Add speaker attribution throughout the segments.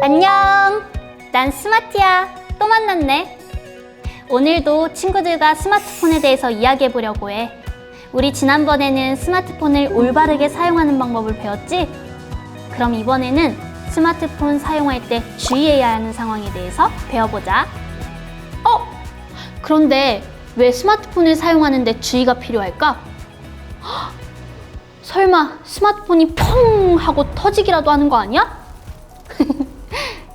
Speaker 1: 안녕! 난 스마티야. 또 만났네. 오늘도 친구들과 스마트폰에 대해서 이야기해보려고 해. 우리 지난번에는 스마트폰을 올바르게 사용하는 방법을 배웠지? 그럼 이번에는 스마트폰 사용할 때 주의해야 하는 상황에 대해서 배워보자. 그런데 왜 스마트폰을 사용하는데 주의가 필요할까? 설마 스마트폰이 펑 하고 터지기라도 하는 거 아니야?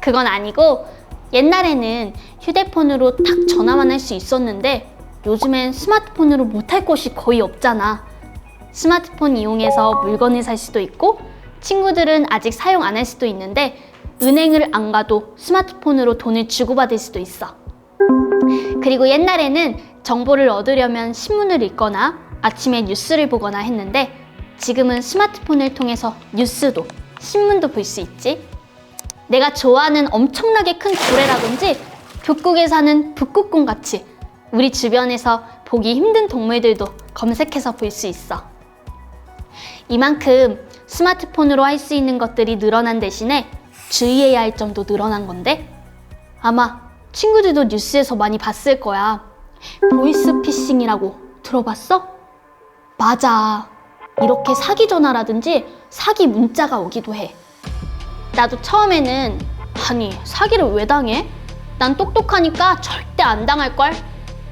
Speaker 1: 그건 아니고 옛날에는 휴대폰으로 딱 전화만 할 수 있었는데 요즘엔 스마트폰으로 못할 것이 거의 없잖아. 스마트폰 이용해서 물건을 살 수도 있고 친구들은 아직 사용 안 할 수도 있는데 은행을 안 가도 스마트폰으로 돈을 주고받을 수도 있어. 그리고 옛날에는 정보를 얻으려면 신문을 읽거나 아침에 뉴스를 보거나 했는데 지금은 스마트폰을 통해서 뉴스도 신문도 볼 수 있지. 내가 좋아하는 엄청나게 큰 고래라든지 북극에 사는 북극곰 같이 우리 주변에서 보기 힘든 동물들도 검색해서 볼 수 있어. 이만큼 스마트폰으로 할 수 있는 것들이 늘어난 대신에 주의해야 할 점도 늘어난 건데 아마 친구들도 뉴스에서 많이 봤을 거야. 보이스피싱이라고 들어봤어? 맞아. 이렇게 사기 전화라든지 사기 문자가 오기도 해. 나도 처음에는 아니 사기를 왜 당해? 난 똑똑하니까 절대 안 당할걸?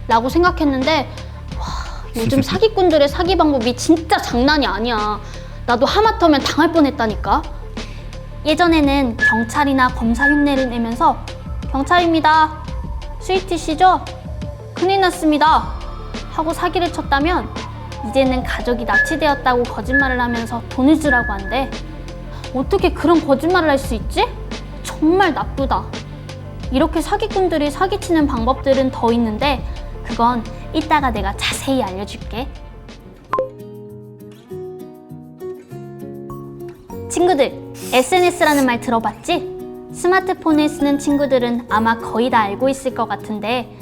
Speaker 1: 라고 생각했는데 와, 요즘 사기꾼들의 사기 방법이 진짜 장난이 아니야. 나도 하마터면 당할 뻔했다니까. 예전에는 경찰이나 검사 흉내를 내면서 경찰입니다. 스위트시죠? 큰일 났습니다. 하고 사기를 쳤다면 이제는 가족이 납치되었다고 거짓말을 하면서 돈을 주라고 한대. 어떻게 그런 거짓말을 할 수 있지? 정말 나쁘다. 이렇게 사기꾼들이 사기치는 방법들은 더 있는데 그건 이따가 내가 자세히 알려줄게. 친구들, SNS라는 말 들어봤지? 스마트폰을 쓰는 친구들은 아마 거의 다 알고 있을 것 같은데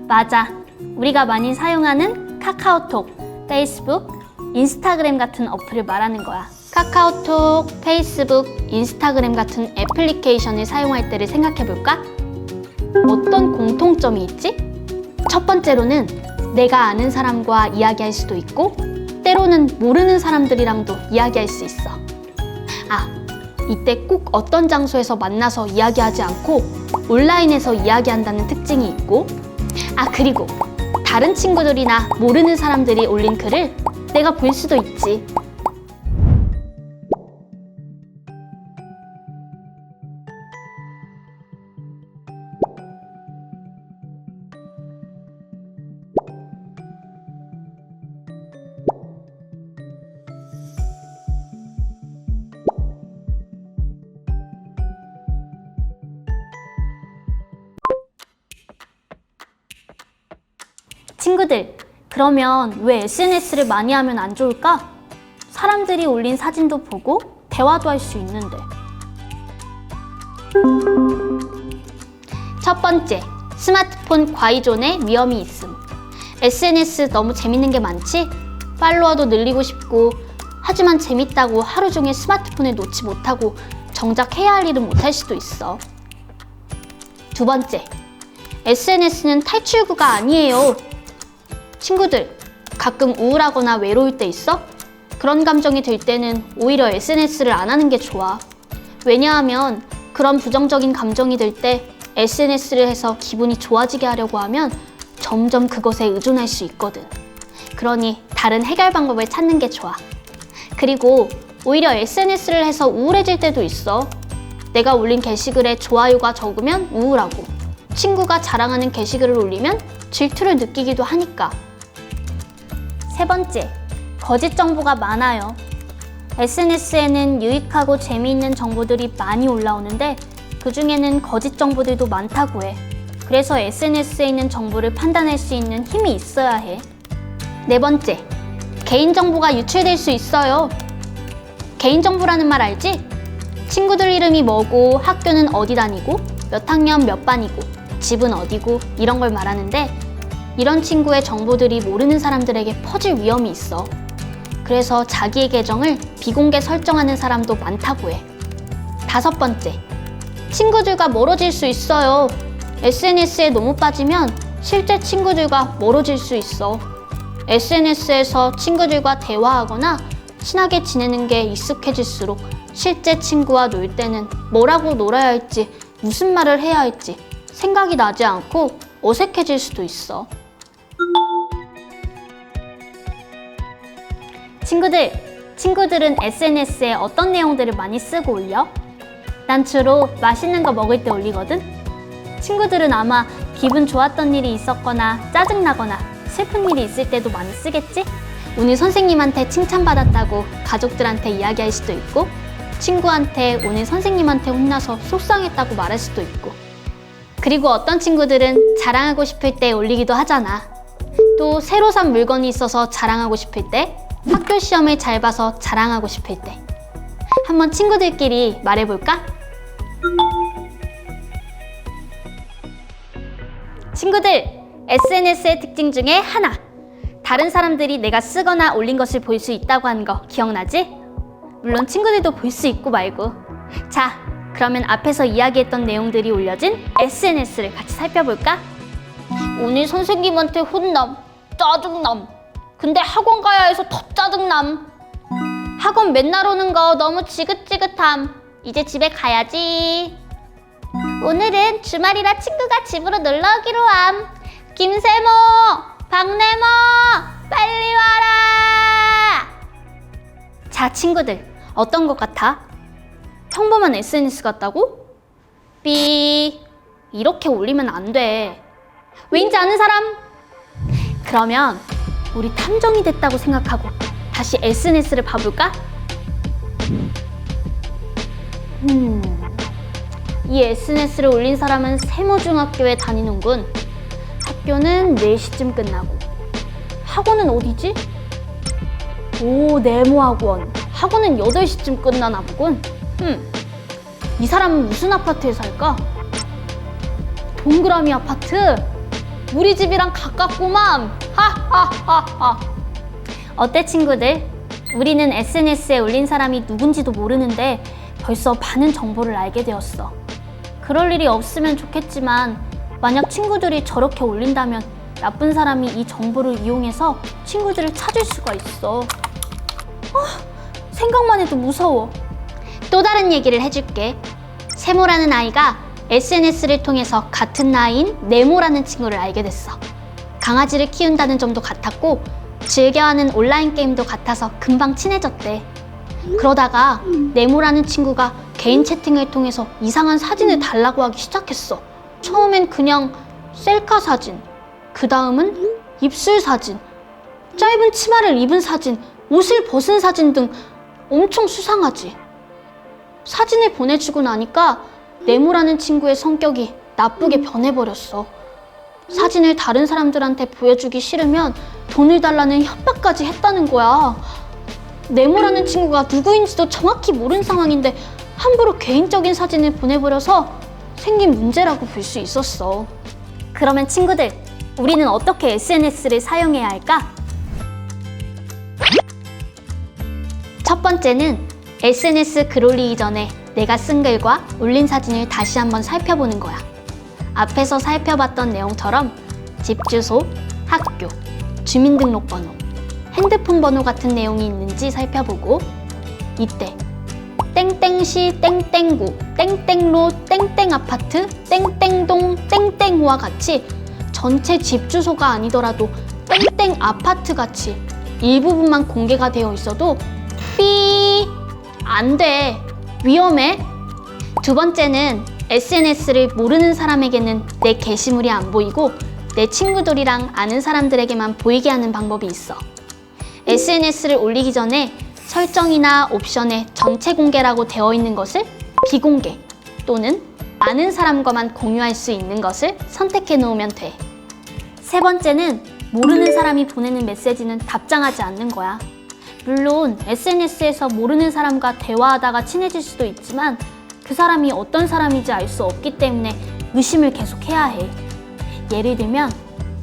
Speaker 1: 맞아. 우리가 많이 사용하는 카카오톡, 페이스북, 인스타그램 같은 어플을 말하는 거야. 카카오톡, 페이스북, 인스타그램 같은 애플리케이션을 사용할 때를 생각해볼까? 어떤 공통점이 있지? 첫 번째로는 내가 아는 사람과 이야기할 수도 있고 때로는 모르는 사람들이랑도 이야기할 수 있어. 이때 꼭 어떤 장소에서 만나서 이야기하지 않고 온라인에서 이야기한다는 특징이 있고 그리고 다른 친구들이나 모르는 사람들이 올린 글을 내가 볼 수도 있지. 친구들, 그러면 왜 SNS를 많이 하면 안 좋을까? 사람들이 올린 사진도 보고 대화도 할 수 있는데. 첫 번째, 스마트폰 과의존의 위험이 있음. SNS 너무 재밌는 게 많지? 팔로워도 늘리고 싶고 하지만 재밌다고 하루 종일 스마트폰을 놓지 못하고 정작 해야 할 일은 못할 수도 있어. 두 번째, SNS는 탈출구가 아니에요. 친구들, 가끔 우울하거나 외로울 때 있어? 그런 감정이 들 때는 오히려 SNS를 안 하는 게 좋아. 왜냐하면 그런 부정적인 감정이 들 때 SNS를 해서 기분이 좋아지게 하려고 하면 점점 그것에 의존할 수 있거든. 그러니 다른 해결 방법을 찾는 게 좋아. 그리고 오히려 SNS를 해서 우울해질 때도 있어. 내가 올린 게시글에 좋아요가 적으면 우울하고 친구가 자랑하는 게시글을 올리면 질투를 느끼기도 하니까. 세 번째, 거짓 정보가 많아요. SNS에는 유익하고 재미있는 정보들이 많이 올라오는데 그중에는 거짓 정보들도 많다고 해. 그래서 SNS에 있는 정보를 판단할 수 있는 힘이 있어야 해. 네 번째, 개인정보가 유출될 수 있어요. 개인정보라는 말 알지? 친구들 이름이 뭐고 학교는 어디 다니고 몇 학년 몇 반이고 집은 어디고 이런 걸 말하는데 이런 친구의 정보들이 모르는 사람들에게 퍼질 위험이 있어. 그래서 자기의 계정을 비공개 설정하는 사람도 많다고 해. 다섯 번째, 친구들과 멀어질 수 있어요. SNS에 너무 빠지면 실제 친구들과 멀어질 수 있어. SNS에서 친구들과 대화하거나 친하게 지내는 게 익숙해질수록 실제 친구와 놀 때는 뭐라고 놀아야 할지, 무슨 말을 해야 할지 생각이 나지 않고 어색해질 수도 있어. 친구들은 SNS에 어떤 내용들을 많이 쓰고 올려? 난 주로 맛있는 거 먹을 때 올리거든? 친구들은 아마 기분 좋았던 일이 있었거나 짜증나거나 슬픈 일이 있을 때도 많이 쓰겠지? 오늘 선생님한테 칭찬받았다고 가족들한테 이야기할 수도 있고, 친구한테 오늘 선생님한테 혼나서 속상했다고 말할 수도 있고, 그리고 어떤 친구들은 자랑하고 싶을 때 올리기도 하잖아. 또 새로 산 물건이 있어서 자랑하고 싶을 때, 학교 시험을 잘 봐서 자랑하고 싶을 때. 한번 친구들끼리 말해볼까? 친구들, SNS의 특징 중에 하나. 다른 사람들이 내가 쓰거나 올린 것을 볼 수 있다고 하는 거 기억나지? 물론 친구들도 볼 수 있고 말고. 자, 그러면 앞에서 이야기했던 내용들이 올려진 SNS를 같이 살펴볼까? 오늘 선생님한테 혼남, 짜증남. 근데 학원 가야 해서 더 짜증남. 학원 맨날 오는 거 너무 지긋지긋함. 이제 집에 가야지. 오늘은 주말이라 친구가 집으로 놀러 오기로 함. 김세모, 박래모, 빨리 와라. 자, 친구들, 어떤 것 같아? 평범한 SNS 같다고? 삐, 이렇게 올리면 안 돼. 왠지 아는 사람? 그러면 우리 탐정이 됐다고 생각하고 다시 SNS를 봐볼까? 이 SNS를 올린 사람은 세모중학교에 다니는군. 학교는 4시쯤 끝나고. 학원은 어디지? 오, 네모학원. 학원은 8시쯤 끝나나 보군. 이 사람은 무슨 아파트에 살까? 동그라미 아파트? 우리 집이랑 가깝구만. 하하하하. 어때 친구들? 우리는 SNS에 올린 사람이 누군지도 모르는데 벌써 많은 정보를 알게 되었어. 그럴 일이 없으면 좋겠지만 만약 친구들이 저렇게 올린다면 나쁜 사람이 이 정보를 이용해서 친구들을 찾을 수가 있어. 생각만 해도 무서워. 또 다른 얘기를 해줄게. 세모라는 아이가 SNS를 통해서 같은 나이인 네모라는 친구를 알게 됐어. 강아지를 키운다는 점도 같았고 즐겨하는 온라인 게임도 같아서 금방 친해졌대. 그러다가 네모라는 친구가 개인 채팅을 통해서 이상한 사진을 달라고 하기 시작했어. 처음엔 그냥 셀카 사진, 그 다음은 입술 사진, 짧은 치마를 입은 사진, 옷을 벗은 사진 등 엄청 수상하지. 사진을 보내주고 나니까 네모라는 친구의 성격이 나쁘게 변해버렸어. 사진을 다른 사람들한테 보여주기 싫으면 돈을 달라는 협박까지 했다는 거야. 네모라는 친구가 누구인지도 정확히 모르는 상황인데 함부로 개인적인 사진을 보내버려서 생긴 문제라고 볼 수 있었어. 그러면 친구들, 우리는 어떻게 SNS를 사용해야 할까? 첫 번째는 SNS 글 올리기 전에 내가 쓴 글과 올린 사진을 다시 한번 살펴보는 거야. 앞에서 살펴봤던 내용처럼 집 주소, 학교, 주민등록번호, 핸드폰 번호 같은 내용이 있는지 살펴보고, 이때 땡땡시 땡땡구, 땡땡로, 땡땡아파트, 땡땡동, 땡땡호와 같이 전체 집 주소가 아니더라도 땡땡아파트 같이 일부분만 공개가 되어 있어도 삐! 안 돼. 위험해. 두 번째는 SNS를 모르는 사람에게는 내 게시물이 안 보이고 내 친구들이랑 아는 사람들에게만 보이게 하는 방법이 있어. SNS를 올리기 전에 설정이나 옵션에 전체 공개라고 되어 있는 것을 비공개 또는 아는 사람과만 공유할 수 있는 것을 선택해 놓으면 돼. 세 번째는 모르는 사람이 보내는 메시지는 답장하지 않는 거야. 물론 SNS에서 모르는 사람과 대화하다가 친해질 수도 있지만 그 사람이 어떤 사람인지 알 수 없기 때문에 의심을 계속해야 해. 예를 들면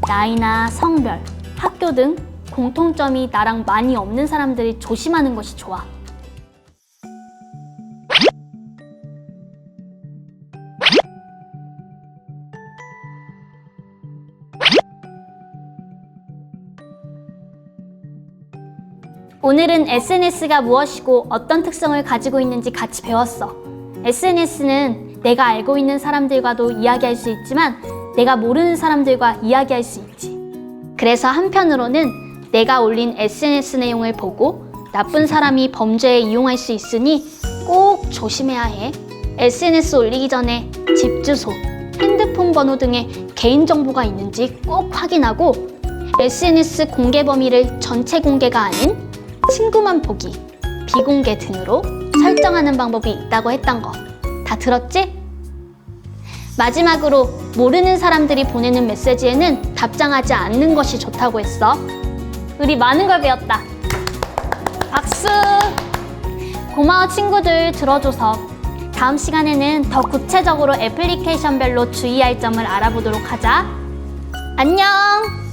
Speaker 1: 나이나 성별, 학교 등 공통점이 나랑 많이 없는 사람들을 조심하는 것이 좋아. 오늘은 SNS가 무엇이고 어떤 특성을 가지고 있는지 같이 배웠어. SNS는 내가 알고 있는 사람들과도 이야기할 수 있지만 내가 모르는 사람들과 이야기할 수 있지. 그래서 한편으로는 내가 올린 SNS 내용을 보고 나쁜 사람이 범죄에 이용할 수 있으니 꼭 조심해야 해. SNS 올리기 전에 집 주소, 핸드폰 번호 등의 개인정보가 있는지 꼭 확인하고 SNS 공개 범위를 전체 공개가 아닌 친구만 보기, 비공개 등으로 설정하는 방법이 있다고 했던 거 다 들었지? 마지막으로 모르는 사람들이 보내는 메시지에는 답장하지 않는 것이 좋다고 했어. 우리 많은 걸 배웠다. 박수! 고마워 친구들 들어줘서. 다음 시간에는 더 구체적으로 애플리케이션별로 주의할 점을 알아보도록 하자. 안녕!